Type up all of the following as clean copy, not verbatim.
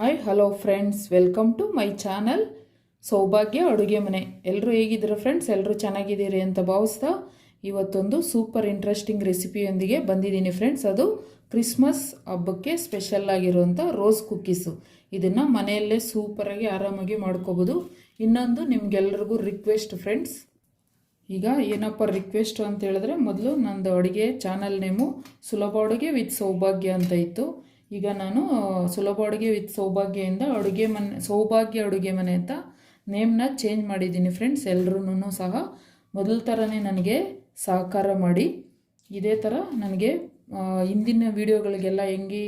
Hi hello friends, welcome to my channel Saubhagya ಅಡುಗೆ ಮನೆ. ಎಲ್ಲರೂ ಹೇಗಿದ್ದೀರಾ ಫ್ರೆಂಡ್ಸ್? ಎಲ್ಲರೂ ಚೆನ್ನಾಗಿದ್ದೀರಿ ಅಂತ ಭಾವಿಸ್ತಾ ಇವತ್ತೊಂದು ಸೂಪರ್ ಇಂಟ್ರೆಸ್ಟಿಂಗ್ ರೆಸಿಪಿಯೊಂದಿಗೆ ಬಂದಿದ್ದೀನಿ ಫ್ರೆಂಡ್ಸ್. ಅದು ಕ್ರಿಸ್ಮಸ್ ಹಬ್ಬಕ್ಕೆ ಸ್ಪೆಷಲ್ ಆಗಿರುವಂಥ ರೋಸ್ ಕುಕ್ಕೀಸು. ಇದನ್ನು ಮನೆಯಲ್ಲೇ ಸೂಪರಾಗಿ ಆರಾಮಾಗಿ ಮಾಡ್ಕೋಬೋದು. ಇನ್ನೊಂದು ನಿಮಗೆಲ್ರಿಗೂ ರಿಕ್ವೆಸ್ಟ್ ಫ್ರೆಂಡ್ಸ್, ಈಗ ಏನಪ್ಪ ರಿಕ್ವೆಸ್ಟು ಅಂತ ಹೇಳಿದ್ರೆ, ಮೊದಲು ನಂದು ಅಡುಗೆ ಚಾನಲ್ ನೇಮು ಸುಲಭ ಅಡುಗೆ ವಿತ್ ಸೌಭಾಗ್ಯ ಅಂತ ಇತ್ತು. ಈಗ ನಾನು ಸುಲಭ ಅಡುಗೆ ವಿತ್ ಸೌಭಾಗ್ಯದಿಂದ ಸೌಭಾಗ್ಯ ಅಡುಗೆ ಮನೆ ಅಂತ ನೇಮ್ನ ಚೇಂಜ್ ಮಾಡಿದ್ದೀನಿ ಫ್ರೆಂಡ್ಸ್. ಎಲ್ಲರೂ ಸಹ ಮೊದಲ ಥರನೇ ನನಗೆ ಸಹಕಾರ ಮಾಡಿ, ಇದೇ ಥರ ನನಗೆ ಹಿಂದಿನ ವೀಡಿಯೋಗಳಿಗೆಲ್ಲ ಹೆಂಗೆ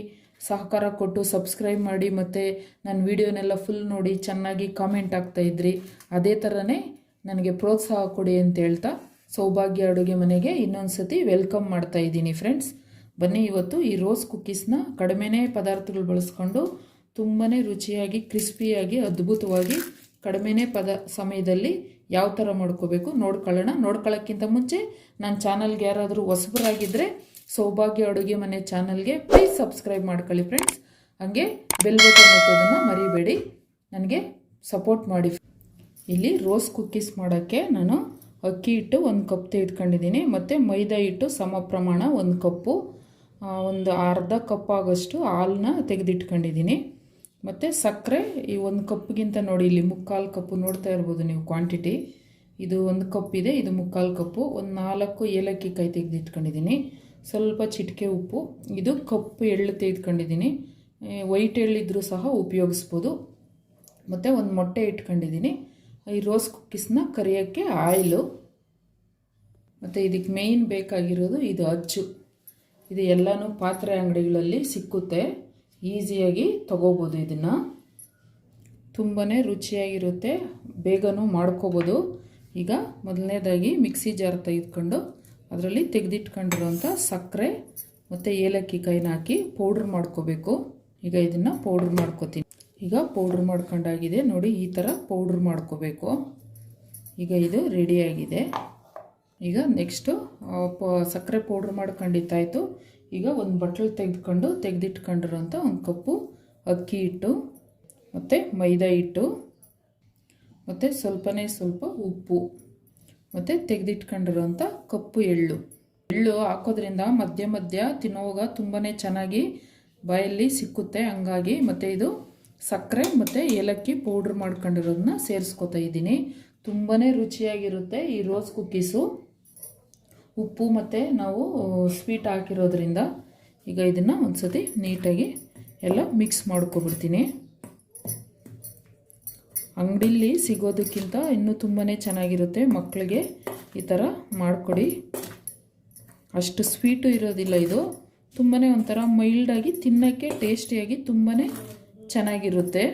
ಸಹಕಾರ ಕೊಟ್ಟು ಸಬ್ಸ್ಕ್ರೈಬ್ ಮಾಡಿ ಮತ್ತು ನನ್ನ ವೀಡಿಯೋನೆಲ್ಲ ಫುಲ್ ನೋಡಿ ಚೆನ್ನಾಗಿ ಕಾಮೆಂಟ್ ಆಗ್ತಾಯಿದ್ರಿ, ಅದೇ ಥರನೇ ನನಗೆ ಪ್ರೋತ್ಸಾಹ ಕೊಡಿ ಅಂತ ಹೇಳ್ತಾ ಸೌಭಾಗ್ಯ ಅಡುಗೆ ಮನೆಗೆ ಇನ್ನೊಂದು ಸತಿ ವೆಲ್ಕಮ್ ಮಾಡ್ತಾ ಇದ್ದೀನಿ ಫ್ರೆಂಡ್ಸ್. ಬನ್ನಿ, ಇವತ್ತು ಈ ರೋಸ್ ಕುಕ್ಕೀಸ್ನ ಕಡಿಮೆನೇ ಪದಾರ್ಥಗಳು ಬಳಸ್ಕೊಂಡು ತುಂಬಾ ರುಚಿಯಾಗಿ ಕ್ರಿಸ್ಪಿಯಾಗಿ ಅದ್ಭುತವಾಗಿ ಕಡಿಮೆನೇ ಸಮಯದಲ್ಲಿ ಯಾವ ಥರ ಮಾಡ್ಕೋಬೇಕು ನೋಡ್ಕೊಳ್ಳೋಣ. ನೋಡ್ಕೊಳ್ಳೋಕ್ಕಿಂತ ಮುಂಚೆ ನನ್ನ ಚಾನಲ್ಗೆ ಯಾರಾದರೂ ಹೊಸಬರಾಗಿದ್ದರೆ ಸೌಭಾಗ್ಯ ಅಡುಗೆ ಮನೆ ಚಾನಲ್ಗೆ ಪ್ಲೀಸ್ ಸಬ್ಸ್ಕ್ರೈಬ್ ಮಾಡ್ಕೊಳ್ಳಿ ಫ್ರೆಂಡ್ಸ್. ಹಾಗೆ ಬೆಲ್ ಬಟನ್ ಒತ್ತೋದನ್ನು ಮರಿಬೇಡಿ, ನನಗೆ ಸಪೋರ್ಟ್ ಮಾಡಿ. ಇಲ್ಲಿ ರೋಸ್ ಕುಕ್ಕೀಸ್ ಮಾಡೋಕ್ಕೆ ನಾನು ಅಕ್ಕಿ ಹಿಟ್ಟು 1 ಕಪ್ ತೆಗೆದುಕೊಂಡಿದ್ದೀನಿ ಮತ್ತು ಮೈದಾ ಹಿಟ್ಟು ಸಮ ಪ್ರಮಾಣ 1 ಕಪ್ಪು, ಒಂದು ಅರ್ಧ ಕಪ್ ಆಗೋಷ್ಟು ಹಾಲನ್ನ ತೆಗೆದಿಟ್ಕೊಂಡಿದ್ದೀನಿ. ಮತ್ತು ಸಕ್ಕರೆ ಈ 1 ಕಪ್ಗಿಂತ ನೋಡಿ ಇಲ್ಲಿ 3/4 ಕಪ್ಪು ನೋಡ್ತಾ ಇರ್ಬೋದು ನೀವು ಕ್ವಾಂಟಿಟಿ. ಇದು 1 ಕಪ್ ಇದೆ, ಇದು 3/4 ಕಪ್ಪು. ಒಂದು 4 ಏಲಕ್ಕಿ ಕಾಯಿ ತೆಗೆದಿಟ್ಕೊಂಡಿದ್ದೀನಿ, ಸ್ವಲ್ಪ ಚಿಟಿಕೆ ಉಪ್ಪು, ಇದು ಕಪ್ಪು ಎಳ್ಳು ತೆಗೆದುಕೊಂಡಿದ್ದೀನಿ. ವೈಟ್ ಎಳ್ಳಿದ್ರೂ ಸಹ ಉಪಯೋಗಿಸ್ಬೋದು. ಮತ್ತು ಒಂದು ಮೊಟ್ಟೆ ಇಟ್ಕೊಂಡಿದ್ದೀನಿ. ಈ ರೋಸ್ ಕುಕ್ಕೀಸ್ನ ಕರಿಯೋಕ್ಕೆ ಆಯಿಲು, ಮತ್ತು ಇದಕ್ಕೆ ಮೇಯ್ನ್ ಬೇಕಾಗಿರೋದು ಇದು ಅಚ್ಚು. ಇದು ಎಲ್ಲನೂ ಪಾತ್ರೆ ಅಂಗಡಿಗಳಲ್ಲಿ ಸಿಕ್ಕುತ್ತೆ, ಈಸಿಯಾಗಿ ತೊಗೋಬೋದು. ಇದನ್ನು ತುಂಬಾ ರುಚಿಯಾಗಿರುತ್ತೆ, ಬೇಗನೂ ಮಾಡ್ಕೋಬೋದು. ಈಗ ಮೊದಲನೇದಾಗಿ ಮಿಕ್ಸಿ ಜಾರ್ ತೆಗೆದುಕೊಂಡು ಅದರಲ್ಲಿ ತೆಗೆದಿಟ್ಕೊಂಡಿರೋಂಥ ಸಕ್ಕರೆ ಮತ್ತು ಏಲಕ್ಕಿ ಕಾಯಿನ ಹಾಕಿ ಪೌಡ್ರ್ ಮಾಡ್ಕೋಬೇಕು. ಈಗ ಇದನ್ನು ಪೌಡ್ರ್ ಮಾಡ್ಕೋತೀನಿ. ಈಗ ಪೌಡ್ರ್ ಮಾಡ್ಕೊಂಡಾಗಿದೆ ನೋಡಿ, ಈ ಥರ ಪೌಡ್ರ್ ಮಾಡ್ಕೋಬೇಕು. ಈಗ ಇದು ರೆಡಿಯಾಗಿದೆ. ಈಗ ನೆಕ್ಸ್ಟು ಸಕ್ಕರೆ ಪೌಡ್ರ್ ಮಾಡ್ಕೊಂಡಿತ್ತಾಯಿತು. ಈಗ ಒಂದು ಬಟ್ಲು ತೆಗೆದಿಟ್ಕೊಂಡಿರೋಂಥ 1 ಕಪ್ಪು ಅಕ್ಕಿ ಹಿಟ್ಟು ಮತ್ತು ಮೈದಾ ಹಿಟ್ಟು ಮತ್ತು ಸ್ವಲ್ಪ ಉಪ್ಪು ಮತ್ತು ತೆಗೆದಿಟ್ಕೊಂಡಿರೋಂಥ ಕಪ್ಪು ಎಳ್ಳು ಹಾಕೋದ್ರಿಂದ ಮಧ್ಯ ತಿನ್ನೋವಾಗ ತುಂಬಾ ಚೆನ್ನಾಗಿ ಬಾಯಲ್ಲಿ ಸಿಕ್ಕುತ್ತೆ. ಹಂಗಾಗಿ ಮತ್ತು ಇದು ಸಕ್ಕರೆ ಮತ್ತು ಏಲಕ್ಕಿ ಪೌಡ್ರ್ ಮಾಡ್ಕೊಂಡಿರೋದನ್ನ ಸೇರಿಸ್ಕೊತಾ ಇದ್ದೀನಿ. ತುಂಬಾ ರುಚಿಯಾಗಿರುತ್ತೆ ಈ ರೋಸ್ ಕುಕ್ಕೀಸು, ಉಪ್ಪು ಮತ್ತು ನಾವು ಸ್ವೀಟ್ ಹಾಕಿರೋದ್ರಿಂದ. ಈಗ ಇದನ್ನು ಒಂದು ಸತಿ ನೀಟಾಗಿ ಎಲ್ಲ ಮಿಕ್ಸ್ ಮಾಡ್ಕೊಬಿಡ್ತೀನಿ. ಅಂಗಡಿಲಿ ಸಿಗೋದಕ್ಕಿಂತ ಇನ್ನೂ ತುಂಬಾ ಚೆನ್ನಾಗಿರುತ್ತೆ. ಮಕ್ಕಳಿಗೆ ಈ ಥರ ಮಾಡಿಕೊಡಿ. ಅಷ್ಟು ಸ್ವೀಟು ಇರೋದಿಲ್ಲ ಇದು, ತುಂಬಾ ಒಂಥರ ಮೈಲ್ಡಾಗಿ ತಿನ್ನೋಕ್ಕೆ ಟೇಸ್ಟಿಯಾಗಿ ತುಂಬಾ ಚೆನ್ನಾಗಿರುತ್ತೆ.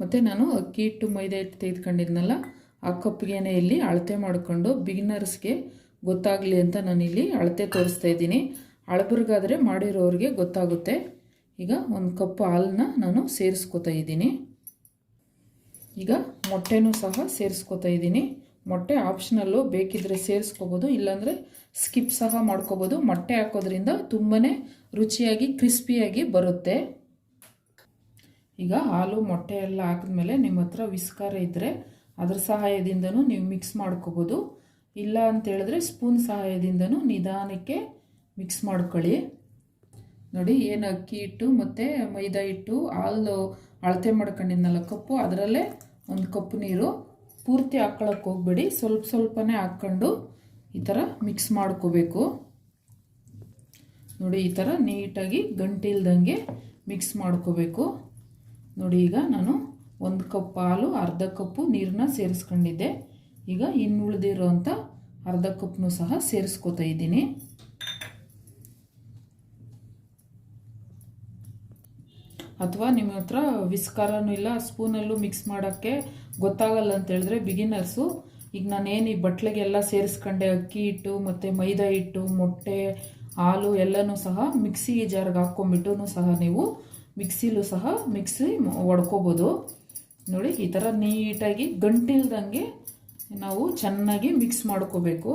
ಮತ್ತು ನಾನು ಅಕ್ಕಿ ಹಿಟ್ಟು ಮೈದಾ ಹಿಟ್ಟು ತೆಗೆದುಕೊಂಡಿದ್ನಲ್ಲ, ಆ ಕಪ್ಪಿಗೆ ಇಲ್ಲಿ ಅಳತೆ ಮಾಡಿಕೊಂಡು ಬಿಗಿನರ್ಸ್ಗೆ ಗೊತ್ತಾಗಲಿ ಅಂತ ನಾನಿಲ್ಲಿ ಅಳತೆ ತೋರಿಸ್ತಾ ಇದ್ದೀನಿ. ಹಳಬರಿಗಾದರೆ ಮಾಡಿರೋರಿಗೆ ಗೊತ್ತಾಗುತ್ತೆ. ಈಗ 1 ಕಪ್ ಹಾಲನ್ನ ನಾನು ಸೇರಿಸ್ಕೊತಾ ಇದ್ದೀನಿ. ಈಗ ಮೊಟ್ಟೆನೂ ಸಹ ಸೇರಿಸ್ಕೊತಾ ಇದ್ದೀನಿ. ಮೊಟ್ಟೆ ಆಪ್ಷನಲ್ಲು, ಬೇಕಿದ್ದರೆ ಸೇರಿಸ್ಕೋಬೋದು, ಇಲ್ಲಾಂದರೆ ಸ್ಕಿಪ್ ಸಹ ಮಾಡ್ಕೋಬೋದು. ಮೊಟ್ಟೆ ಹಾಕೋದ್ರಿಂದ ತುಂಬಾ ರುಚಿಯಾಗಿ ಕ್ರಿಸ್ಪಿಯಾಗಿ ಬರುತ್ತೆ. ಈಗ ಹಾಲು ಮೊಟ್ಟೆ ಎಲ್ಲ ಹಾಕಿದ್ಮೇಲೆ ನಿಮ್ಮ ಹತ್ರ ವಿಸ್ಕರ್ ಇದ್ದರೆ ಅದ್ರ ಸಹಾಯದಿಂದನೂ ನೀವು ಮಿಕ್ಸ್ ಮಾಡ್ಕೋಬೋದು. ಇಲ್ಲ ಅಂತೇಳಿದ್ರೆ ಸ್ಪೂನ್ ಸಹಾಯದಿಂದನೂ ನಿಧಾನಕ್ಕೆ ಮಿಕ್ಸ್ ಮಾಡ್ಕೊಳ್ಳಿ. ನೋಡಿ, ಏನು ಅಕ್ಕಿ ಹಿಟ್ಟು ಮತ್ತು ಮೈದಾ ಹಿಟ್ಟು ಹಾಲು ಅಳತೆ ಮಾಡ್ಕೊಂಡಿದ್ನಲ್ಲ ಕಪ್ಪು, ಅದರಲ್ಲೇ 1 ಕಪ್ ನೀರು. ಪೂರ್ತಿ ಹಾಕ್ಕೊಳ್ಳೋಕೆ ಹೋಗ್ಬೇಡಿ, ಸ್ವಲ್ಪನೇ ಹಾಕ್ಕೊಂಡು ಈ ಥರ ಮಿಕ್ಸ್ ಮಾಡ್ಕೋಬೇಕು. ನೋಡಿ, ಈ ಥರ ನೀಟಾಗಿ ಗಂಟಿಲ್ದಂಗೆ ಮಿಕ್ಸ್ ಮಾಡ್ಕೋಬೇಕು. ನೋಡಿ, ಈಗ ನಾನು 1 ಕಪ್ ಹಾಲು ಅರ್ಧ ಕಪ್ಪು ನೀರನ್ನ ಸೇರಿಸ್ಕೊಂಡಿದ್ದೆ. ಈಗ ಇನ್ನುಳಿದಿರೋಂಥ ಅರ್ಧ ಕಪ್ನೂ ಸಹ ಸೇರಿಸ್ಕೊತಾ ಇದ್ದೀನಿ. ಅಥವಾ ನಿಮ್ಮ ಹತ್ರ ವಿಸ್ಕರನೂ ಇಲ್ಲ, ಸ್ಪೂನಲ್ಲೂ ಮಿಕ್ಸ್ ಮಾಡೋಕ್ಕೆ ಗೊತ್ತಾಗಲ್ಲ ಅಂತ ಹೇಳಿದ್ರೆ ಬಿಗಿನರ್ಸು, ಈಗ ನಾನೇನು ಈ ಬಟ್ಲಿಗೆಲ್ಲ ಸೇರಿಸ್ಕೊಂಡೆ ಅಕ್ಕಿ ಹಿಟ್ಟು ಮತ್ತು ಮೈದಾ ಹಿಟ್ಟು ಮೊಟ್ಟೆ ಹಾಲು ಎಲ್ಲನೂ ಸಹ ಮಿಕ್ಸಿ ಜಾರ್ಗೆ ಹಾಕ್ಕೊಂಬಿಟ್ಟು ಸಹ ನೀವು ಮಿಕ್ಸಿಲೂ ಸಹ ಹೊಡ್ಕೋಬೋದು. ನೋಡಿ, ಈ ಥರ ನೀಟಾಗಿ ಗಂಟಿಲ್ದಂಗೆ ನಾವು ಚೆನ್ನಾಗಿ ಮಿಕ್ಸ್ ಮಾಡ್ಕೋಬೇಕು.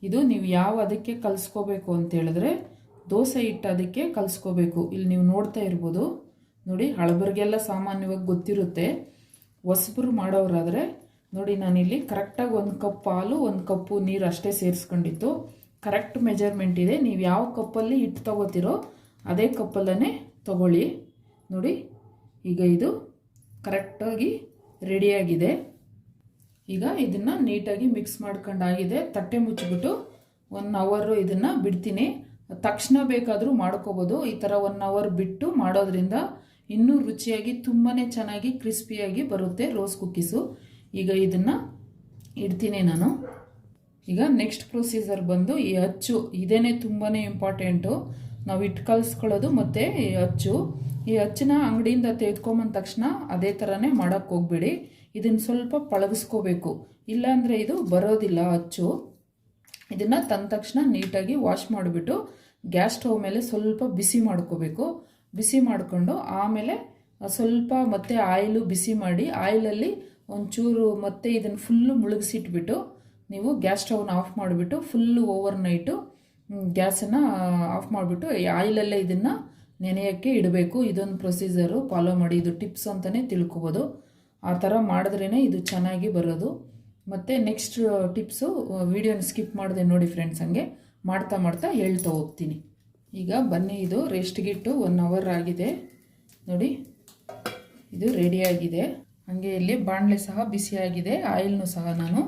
ಇದು ನೀವು ಯಾವ ಅದಕ್ಕೆ ಕಲಿಸ್ಕೋಬೇಕು ಅಂತ ಹೇಳಿದ್ರೆ, ದೋಸೆ ಹಿಟ್ಟು ಅದಕ್ಕೆ ಕಲಿಸ್ಕೋಬೇಕು. ಇಲ್ಲಿ ನೀವು ನೋಡ್ತಾ ಇರ್ಬೋದು ನೋಡಿ, ಹಳಬರಿಗೆಲ್ಲ ಸಾಮಾನ್ಯವಾಗಿ ಗೊತ್ತಿರುತ್ತೆ. ಹೊಸಬ್ರು ಮಾಡೋರಾದರೆ ನೋಡಿ, ನಾನಿಲ್ಲಿ ಕರೆಕ್ಟಾಗಿ 1 ಕಪ್ ಹಾಲು 1 ಕಪ್ಪು ನೀರು ಅಷ್ಟೇ ಸೇರಿಸ್ಕೊಂಡಿತ್ತು. ಕರೆಕ್ಟ್ ಮೆಜರ್ಮೆಂಟ್ ಇದೆ. ನೀವು ಯಾವ ಕಪ್ಪಲ್ಲಿ ಹಿಟ್ಟು ತೊಗೋತಿರೋ ಅದೇ ಕಪ್ಪಲ್ಲೇ ತಗೊಳ್ಳಿ. ನೋಡಿ, ಈಗ ಇದು ಕರೆಕ್ಟಾಗಿ ರೆಡಿಯಾಗಿದೆ. ಈಗ ಇದನ್ನು ನೀಟಾಗಿ ಮಿಕ್ಸ್ ಮಾಡ್ಕೊಂಡಾಗಿದೆ. ತಟ್ಟೆ ಮುಚ್ಚಿಬಿಟ್ಟು 1 ಅವರ್ ಇದನ್ನು ಬಿಡ್ತೀನಿ. ತಕ್ಷಣ ಬೇಕಾದರೂ ಮಾಡ್ಕೋಬೋದು. ಈ ಥರ 1 ಅವರ್ ಬಿಟ್ಟು ಮಾಡೋದ್ರಿಂದ ಇನ್ನೂ ರುಚಿಯಾಗಿ ತುಂಬಾ ಚೆನ್ನಾಗಿ ಕ್ರಿಸ್ಪಿಯಾಗಿ ಬರುತ್ತೆ ರೋಸ್ ಕುಕ್ಕೀಸು. ಈಗ ಇದನ್ನು ಇಡ್ತೀನಿ ನಾನು. ಈಗ ನೆಕ್ಸ್ಟ್ ಪ್ರೊಸೀಜರ್ ಬಂದು ಈ ಅಚ್ಚು. ಇದೇನೇ ತುಂಬಾ ಇಂಪಾರ್ಟೆಂಟು. ನಾವು ಹಿಟ್ಟು ಕಲಿಸ್ಕೊಳ್ಳೋದು ಮತ್ತು ಈ ಅಚ್ಚು. ಈ ಅಚ್ಚನ್ನ ಅಂಗಡಿಯಿಂದ ತೆಗೆದುಕೊಂಬಂದ ತಕ್ಷಣ ಅದೇ ಥರನೇ ಮಾಡೋಕ್ಕೆ ಹೋಗ್ಬೇಡಿ. ಇದನ್ನು ಸ್ವಲ್ಪ ಪಳಗಿಸ್ಕೋಬೇಕು, ಇಲ್ಲಾಂದರೆ ಇದು ಬರೋದಿಲ್ಲ ಅಚ್ಚು. ಇದನ್ನು ತಂದ ತಕ್ಷಣ ನೀಟಾಗಿ ವಾಶ್ ಮಾಡಿಬಿಟ್ಟು ಗ್ಯಾಸ್ ಸ್ಟವ್ ಮೇಲೆ ಸ್ವಲ್ಪ ಬಿಸಿ ಮಾಡ್ಕೋಬೇಕು. ಬಿಸಿ ಮಾಡಿಕೊಂಡು ಆಮೇಲೆ ಸ್ವಲ್ಪ ಮತ್ತೆ ಆಯಿಲು ಬಿಸಿ ಮಾಡಿ, ಆಯಿಲಲ್ಲಿ ಒಂಚೂರು ಮತ್ತೆ ಇದನ್ನು ಫುಲ್ಲು ಮುಳುಗಿಸಿಟ್ಬಿಟ್ಟು ನೀವು ಗ್ಯಾಸ್ ಸ್ಟವ್ನ ಆಫ್ ಮಾಡಿಬಿಟ್ಟು ಫುಲ್ಲು ಓವರ್ ನೈಟು ಗ್ಯಾಸನ್ನು ಆಫ್ ಮಾಡಿಬಿಟ್ಟು ಆಯಿಲಲ್ಲೇ ಇದನ್ನು ನೆನೆಯೋಕ್ಕೆ ಇಡಬೇಕು. ಇದೊಂದು ಪ್ರೊಸೀಜರು ಫಾಲೋ ಮಾಡಿ. ಇದು ಟಿಪ್ಸ್ ಅಂತಲೇ ತಿಳ್ಕೊಬೋದು. ಆ ಥರ ಮಾಡಿದ್ರೇ ಇದು ಚೆನ್ನಾಗಿ ಬರೋದು. ಮತ್ತು ನೆಕ್ಸ್ಟ್ ಟಿಪ್ಸು ವಿಡಿಯೋನ ಸ್ಕಿಪ್ ಮಾಡಿದೆ ನೋಡಿ ಫ್ರೆಂಡ್ಸ್. ಹಂಗೆ ಮಾಡ್ತಾ ಮಾಡ್ತಾ ಹೇಳ್ತಾ ಹೋಗ್ತೀನಿ. ಈಗ ಬನ್ನಿ, ಇದು ರೆಸ್ಟ್ಗಿಟ್ಟು 1 ಅವರ್ ಆಗಿದೆ ನೋಡಿ, ಇದು ರೆಡಿಯಾಗಿದೆ. ಹಾಗೆ ಇಲ್ಲಿ ಬಾಣಲೆ ಸಹ ಬಿಸಿಯಾಗಿದೆ. ಆಯಿಲ್ನು ಸಹ ನಾನು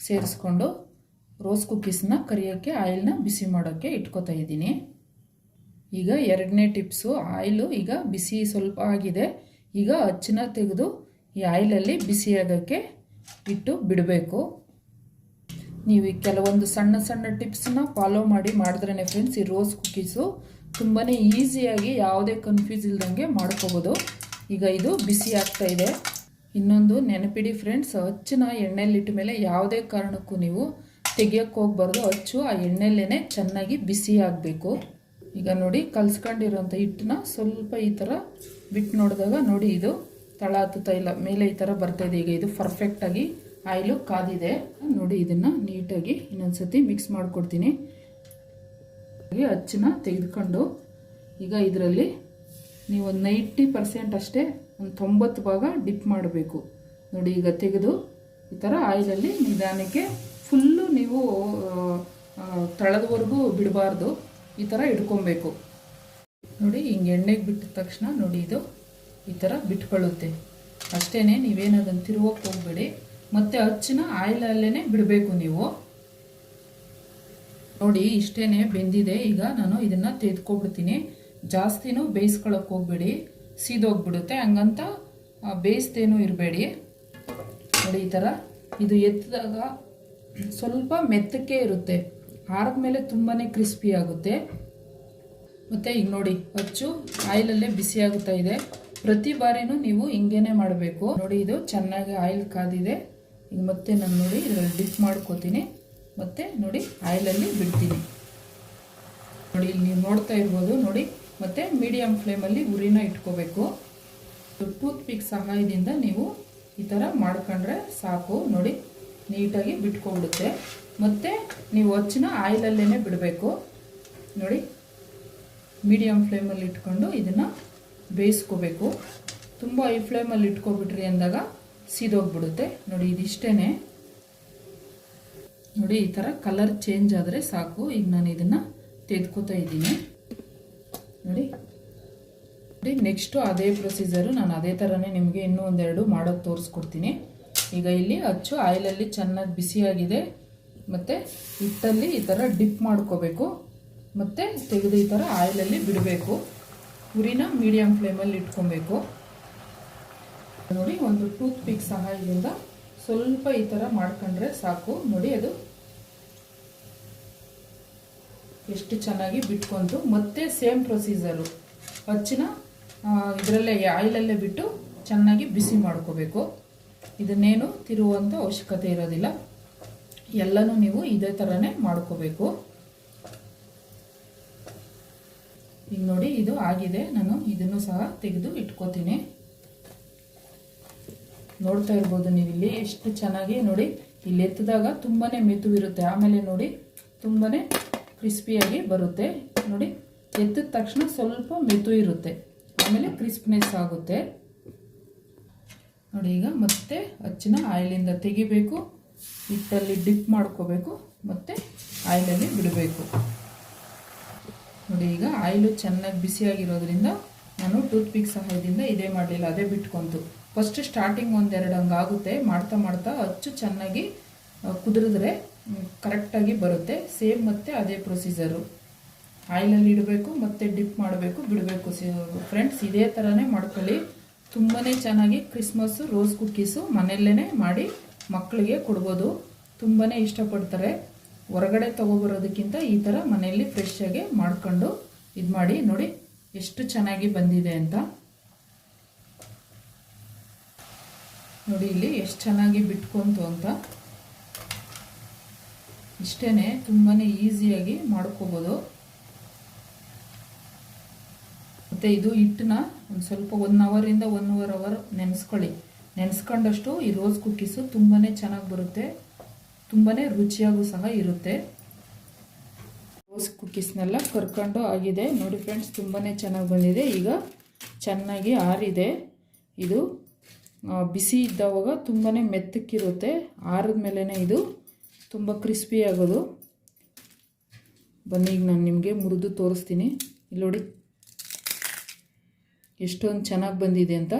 ಸೇರಿಸ್ಕೊಂಡು ರೋಸ್ ಕುಕ್ಕೀಸ್ನ ಕರಿಯೋಕ್ಕೆ ಆಯಿಲ್ನ ಬಿಸಿ ಮಾಡೋಕ್ಕೆ ಇಟ್ಕೋತಾ ಇದ್ದೀನಿ. ಈಗ 2ನೇ ಟಿಪ್ಸು, ಆಯಿಲು ಈಗ ಬಿಸಿ ಸ್ವಲ್ಪ ಆಗಿದೆ. ಈಗ ಅಚ್ಚನ್ನ ತೆಗೆದು ಈ ಆಯಿಲಲ್ಲಿ ಬಿಸಿಯಾಗೋಕ್ಕೆ ಇಟ್ಟು ಬಿಡಬೇಕು. ನೀವು ಕೆಲವೊಂದು ಸಣ್ಣ ಸಣ್ಣ ಟಿಪ್ಸನ್ನ ಫಾಲೋ ಮಾಡಿದ್ರೇ ಫ್ರೆಂಡ್ಸ್ ಈ ರೋಸ್ ಕುಕ್ಕೀಸು ತುಂಬಾ ಈಸಿಯಾಗಿ ಯಾವುದೇ ಕನ್ಫ್ಯೂಸ್ ಇಲ್ದಂಗೆ ಮಾಡ್ಕೋಬೋದು. ಈಗ ಇದು ಬಿಸಿ ಆಗ್ತಾ ಇದೆ. ಇನ್ನೊಂದು ನೆನಪಿಡಿ ಫ್ರೆಂಡ್ಸ್, ಅಚ್ಚನ್ನ ಎಣ್ಣೆಲಿಟ್ಟ ಮೇಲೆ ಯಾವುದೇ ಕಾರಣಕ್ಕೂ ನೀವು ತೆಗಿಯೋಕ್ಕೆ ಹೋಗ್ಬಾರ್ದು. ಅಚ್ಚು ಆ ಎಣ್ಣೆಲ್ಲೇ ಚೆನ್ನಾಗಿ ಬಿಸಿ ಆಗಬೇಕು. ಈಗ ನೋಡಿ, ಕಲ್ಸ್ಕೊಂಡಿರೋಂಥ ಹಿಟ್ಟನ್ನ ಸ್ವಲ್ಪ ಈ ಥರ ಬಿಟ್ಟು ನೋಡಿದಾಗ ನೋಡಿ, ಇದು ತಳ ಹತ್ತುತ್ತಾ ಇಲ್ಲ, ಮೇಲೆ ಈ ಥರ ಬರ್ತಾಯಿದೆ. ಈಗ ಇದು ಪರ್ಫೆಕ್ಟಾಗಿ ಆಯಿಲು ಕಾದಿದೆ ನೋಡಿ. ಇದನ್ನು ನೀಟಾಗಿ ಇನ್ನೊಂದು ಸತಿ ಮಿಕ್ಸ್ ಮಾಡಿಕೊಡ್ತೀನಿ. ಅಚ್ಚನ್ನ ತೆಗೆದುಕೊಂಡು ಈಗ ಇದರಲ್ಲಿ ನೀವು ಒಂದು 90% ಅಷ್ಟೇ, ಒಂದು 90 ಭಾಗ ಡಿಪ್ ಮಾಡಬೇಕು ನೋಡಿ. ಈಗ ತೆಗೆದು ಈ ಥರ ಆಯಿಲಲ್ಲಿ ನಿಧಾನಕ್ಕೆ ಫುಲ್ಲು ನೀವು ತಳದವರೆಗೂ ಬಿಡಬಾರ್ದು, ಈ ಥರ ಇಟ್ಕೊಬೇಕು ನೋಡಿ. ಹಿಂಗೆ ಎಣ್ಣೆಗೆ ಬಿಟ್ಟ ತಕ್ಷಣ ನೋಡಿ, ಇದು ಈ ಥರ ಬಿಟ್ಕೊಳ್ಳುತ್ತೆ ಅಷ್ಟೇ. ನೀವೇನು ಅದನ್ನು ತಿರುವಕ್ಕೆ ಹೋಗಬೇಡಿ. ಮತ್ತು ಅಚ್ಚನ್ನ ಆಯಿಲಲ್ಲೇ ಬಿಡಬೇಕು ನೀವು ನೋಡಿ. ಇಷ್ಟೇ ಬೆಂದಿದೆ. ಈಗ ನಾನು ಇದನ್ನು ತೆಗೆದುಕೊಬಿಡ್ತೀನಿ. ಜಾಸ್ತಿನೂ ಬೇಯಿಸ್ಕೊಳ್ಳೋಕೆ ಹೋಗಬೇಡಿ, ಸೀದೋಗ್ಬಿಡುತ್ತೆ. ಹಂಗಂತ ಬೇಯಿಸ್ದೇನೂ ಇರಬೇಡಿ ನೋಡಿ. ಈ ಥರ ಇದು ಎತ್ತಿದಾಗ ಸ್ವಲ್ಪ ಮೆತ್ತಕ್ಕೆ ಇರುತ್ತೆ, ಆರಿದ್ಮೇಲೆ ತುಂಬಾ ಕ್ರಿಸ್ಪಿ ಆಗುತ್ತೆ. ಮತ್ತು ಈಗ ನೋಡಿ, ಅಚ್ಚು ಆಯಿಲಲ್ಲೇ ಬಿಸಿ ಆಗುತ್ತಾ ಇದೆ. ಪ್ರತಿ ಬಾರಿನೂ ನೀವು ಹಿಂಗೇನೆ ಮಾಡಬೇಕು ನೋಡಿ. ಇದು ಚೆನ್ನಾಗಿ ಆಯಿಲ್ ಕಾದಿದೆ. ಈಗ ಮತ್ತೆ ನಾನು ನೋಡಿ ಇದರಲ್ಲಿ ಡಿಪ್ ಮಾಡ್ಕೋತೀನಿ. ಮತ್ತು ನೋಡಿ ಆಯಿಲಲ್ಲಿ ಬಿಡ್ತೀನಿ ನೋಡಿ. ಇಲ್ಲಿ ನೀವು ನೋಡ್ತಾ ಇರ್ಬೋದು ನೋಡಿ. ಮತ್ತು ಮೀಡಿಯಮ್ ಫ್ಲೇಮಲ್ಲಿ ಉರಿನ ಇಟ್ಕೋಬೇಕು. ಟೂತ್ ಪಿಕ್ ಸಹಾಯದಿಂದ ನೀವು ಈ ಥರ ಮಾಡ್ಕೊಂಡ್ರೆ ಸಾಕು ನೋಡಿ, ನೀಟಾಗಿ ಬಿಟ್ಕೊಬಿಡುತ್ತೆ. ಮತ್ತು ನೀವು ಅಚ್ಚನ್ನ ಆಯಿಲಲ್ಲೇ ಬಿಡಬೇಕು ನೋಡಿ. ಮೀಡಿಯಮ್ ಫ್ಲೇಮಲ್ಲಿ ಇಟ್ಕೊಂಡು ಇದನ್ನು ಬೇಯಿಸ್ಕೋಬೇಕು. ತುಂಬ ಹೈ ಫ್ಲೇಮಲ್ಲಿ ಇಟ್ಕೊಬಿಟ್ರಿ ಅಂದಾಗ ಸೀದೋಗ್ಬಿಡುತ್ತೆ ನೋಡಿ. ಇದಿಷ್ಟೇ ನೋಡಿ. ಈ ಥರ ಕಲರ್ ಚೇಂಜ್ ಆದರೆ ಸಾಕು. ಈಗ ನಾನು ಇದನ್ನು ತೆಗೆದುಕೋತಾ ಇದ್ದೀನಿ ನೋಡಿ. ನೆಕ್ಸ್ಟು ಅದೇ ಪ್ರೊಸೀಜರು, ನಾನು ಅದೇ ಥರನೇ ನಿಮಗೆ ಇನ್ನೂ 1-2 ಮಾಡೋದು ತೋರಿಸ್ಕೊಡ್ತೀನಿ. ಈಗ ಇಲ್ಲಿ ಅಚ್ಚು ಆಯಿಲಲ್ಲಿ ಚೆನ್ನಾಗಿ ಬಿಸಿಯಾಗಿದೆ. ಮತ್ತು ಹಿಟ್ಟಲ್ಲಿ ಈ ಥರ ಡಿಪ್ ಮಾಡ್ಕೋಬೇಕು. ಮತ್ತು ತೆಗೆದು ಈ ಥರ ಆಯಿಲಲ್ಲಿ ಬಿಡಬೇಕು. ಉರಿನ ಮೀಡಿಯಮ್ ಫ್ಲೇಮಲ್ಲಿ ಇಟ್ಕೊಬೇಕು ನೋಡಿ. ಒಂದು ಟೂತ್ ಪಿಕ್ ಸಹಾಯದಿಂದ ಸ್ವಲ್ಪ ಈ ಥರ ಮಾಡ್ಕೊಂಡ್ರೆ ಸಾಕು ನೋಡಿ. ಅದು ಎಷ್ಟು ಚೆನ್ನಾಗಿ ಬಿಟ್ಕೊಂತು. ಮತ್ತೆ ಸೇಮ್ ಪ್ರೊಸೀಜರು, ಅಚ್ಚನ್ನ ಇದರಲ್ಲೇ ಆಯಿಲಲ್ಲೇ ಬಿಟ್ಟು ಚೆನ್ನಾಗಿ ಬಿಸಿ ಮಾಡ್ಕೋಬೇಕು. ಇದನ್ನೇನು ತಿರುವಂಥ ಅವಶ್ಯಕತೆ ಇರೋದಿಲ್ಲ. ಎಲ್ಲನೂ ನೀವು ಇದೇ ಥರನೇ ಮಾಡ್ಕೋಬೇಕು. ಈಗ ನೋಡಿ, ಇದು ಆಗಿದೆ. ನಾನು ಇದನ್ನು ಸಹ ತೆಗೆದು ಇಟ್ಕೋತೀನಿ. ನೋಡ್ತಾ ಇರ್ಬೋದು ನೀವು ಇಲ್ಲಿ ಎಷ್ಟು ಚೆನ್ನಾಗಿ ನೋಡಿ. ಇಲ್ಲಿ ಎತ್ತಿದಾಗ ತುಂಬಾ ಮೆತ್ತುವಿರುತ್ತೆ, ಆಮೇಲೆ ನೋಡಿ ತುಂಬಾ ಕ್ರಿಸ್ಪಿಯಾಗಿ ಬರುತ್ತೆ ನೋಡಿ. ಎತ್ತಿದ ತಕ್ಷಣ ಸ್ವಲ್ಪ ಮೆತು ಇರುತ್ತೆ, ಆಮೇಲೆ ಕ್ರಿಸ್ಪ್ನೆಸ್ ಆಗುತ್ತೆ ನೋಡಿ. ಈಗ ಮತ್ತೆ ಹಚ್ಚಿನ ಆಯಿಲಿಂದ ತೆಗಿಬೇಕು, ಹಿಟ್ಟಲ್ಲಿ ಡಿಪ್ ಮಾಡ್ಕೋಬೇಕು, ಮತ್ತು ಆಯಿಲಲ್ಲಿ ಬಿಡಬೇಕು ನೋಡಿ. ಈಗ ಆಯಿಲು ಚೆನ್ನಾಗಿ ಬಿಸಿಯಾಗಿರೋದ್ರಿಂದ ನಾನು ಟೂತ್ ಪಿಕ್ ಸಹಾಯದಿಂದ ಇದೇ ಮಾಡಲಿಲ್ಲ, ಅದೇ ಬಿಟ್ಕೊಂತು. ಫಸ್ಟ್ ಸ್ಟಾರ್ಟಿಂಗ್ ಒಂದೆರಡು ಹಂಗಾಗುತ್ತೆ, ಮಾಡ್ತಾ ಮಾಡ್ತಾ ಅಚ್ಚು ಚೆನ್ನಾಗಿ ಕುದಿರಿದ್ರೆ ಕರೆಕ್ಟಾಗಿ ಬರುತ್ತೆ. ಸೇಮ್ ಮತ್ತೆ ಅದೇ ಪ್ರೊಸೀಜರು, ಆಯಿಲಲ್ಲಿ ಇಡಬೇಕು, ಮತ್ತು ಡಿಪ್ ಮಾಡಬೇಕು, ಬಿಡಬೇಕು ಫ್ರೆಂಡ್ಸ್. ಇದೇ ಥರನೇ ಮಾಡ್ಕೊಳ್ಳಿ, ತುಂಬಾ ಚೆನ್ನಾಗಿ ಕ್ರಿಸ್ಮಸ್ಸು ರೋಸ್ ಕುಕ್ಕೀಸು ಮನೆಯಲ್ಲೇ ಮಾಡಿ ಮಕ್ಕಳಿಗೆ ಕೊಡ್ಬೋದು, ತುಂಬಾ ಇಷ್ಟಪಡ್ತಾರೆ. ಹೊರಗಡೆ ತೊಗೊಬರೋದಕ್ಕಿಂತ ಈ ಥರ ಮನೆಯಲ್ಲಿ ಫ್ರೆಶ್ಶಾಗಿ ಮಾಡ್ಕೊಂಡು ಇದು ಮಾಡಿ ನೋಡಿ ಎಷ್ಟು ಚೆನ್ನಾಗಿ ಬಂದಿದೆ ಅಂತ ನೋಡಿ. ಇಲ್ಲಿ ಎಷ್ಟು ಚೆನ್ನಾಗಿ ಬಿಟ್ಕೊಂತು ಅಂತ. ಇಷ್ಟೇ, ತುಂಬಾ ಈಸಿಯಾಗಿ ಮಾಡ್ಕೋಬೋದು. ಮತ್ತು ಇದು ಹಿಟ್ಟನ್ನ ಒಂದು ಸ್ವಲ್ಪ 1 ಅವರಿಂದ 1.5 ಅವರ್ ನೆನೆಸ್ಕೊಳ್ಳಿ. ನೆನೆಸ್ಕೊಂಡಷ್ಟು ಈ ರೋಸ್ ಕುಕ್ಕೀಸು ತುಂಬಾ ಚೆನ್ನಾಗಿ ಬರುತ್ತೆ, ತುಂಬಾ ರುಚಿಯಾಗೂ ಸಹ ಇರುತ್ತೆ. ರೋಸ್ ಕುಕ್ಕೀಸ್ನೆಲ್ಲ ಕರ್ಕೊಂಡು ಆಗಿದೆ ನೋಡಿ ಫ್ರೆಂಡ್ಸ್, ತುಂಬಾ ಚೆನ್ನಾಗಿ ಬಂದಿದೆ. ಈಗ ಚೆನ್ನಾಗಿ ಆರಿದೆ. ಇದು ಬಿಸಿ ಇದ್ದಾವಾಗ ತುಂಬಾ ಮೆತ್ತಕ್ಕಿರುತ್ತೆ, ಆರಿದ ಮೇಲೇ ಇದು ತುಂಬ ಕ್ರಿಸ್ಪಿ ಆಗೋದು. ಬನ್ನಿ ಈಗ ನಾನು ನಿಮಗೆ ಮುರಿದು ತೋರಿಸ್ತೀನಿ. ಇಲ್ಲಿ ನೋಡಿ ಎಷ್ಟೊಂದು ಚೆನ್ನಾಗಿ ಬಂದಿದೆ ಅಂತ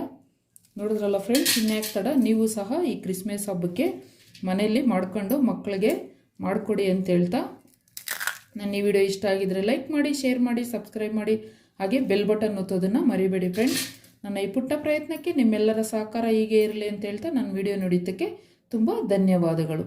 ನೋಡಿದ್ರಲ್ಲ ಫ್ರೆಂಡ್ಸ್. ಇನ್ಯಾಕೆ ತಡ, ನೀವು ಸಹ ಈ ಕ್ರಿಸ್ಮಸ್ ಹಬ್ಬಕ್ಕೆ ಮನೆಯಲ್ಲಿ ಮಾಡ್ಕೊಂಡು ಮಕ್ಕಳಿಗೆ ಮಾಡಿಕೊಡಿ ಅಂತ ಹೇಳ್ತಾ, ನನ್ನ ಈ ವಿಡಿಯೋ ಇಷ್ಟ ಆಗಿದರೆ ಲೈಕ್ ಮಾಡಿ, ಶೇರ್ ಮಾಡಿ, ಸಬ್ಸ್ಕ್ರೈಬ್ ಮಾಡಿ, ಹಾಗೆ ಬೆಲ್ ಬಟನ್ ಒತ್ತೋದನ್ನು ಮರಿಬೇಡಿ ಫ್ರೆಂಡ್ಸ್. ನನ್ನ ಈ ಪುಟ್ಟ ಪ್ರಯತ್ನಕ್ಕೆ ನಿಮ್ಮೆಲ್ಲರ ಸಹಕಾರ ಹೀಗೆ ಇರಲಿ ಅಂತ ಹೇಳ್ತಾ ನನ್ನ ವಿಡಿಯೋ ನೋಡಿದ್ದಕ್ಕೆ ತುಂಬ ಧನ್ಯವಾದಗಳು.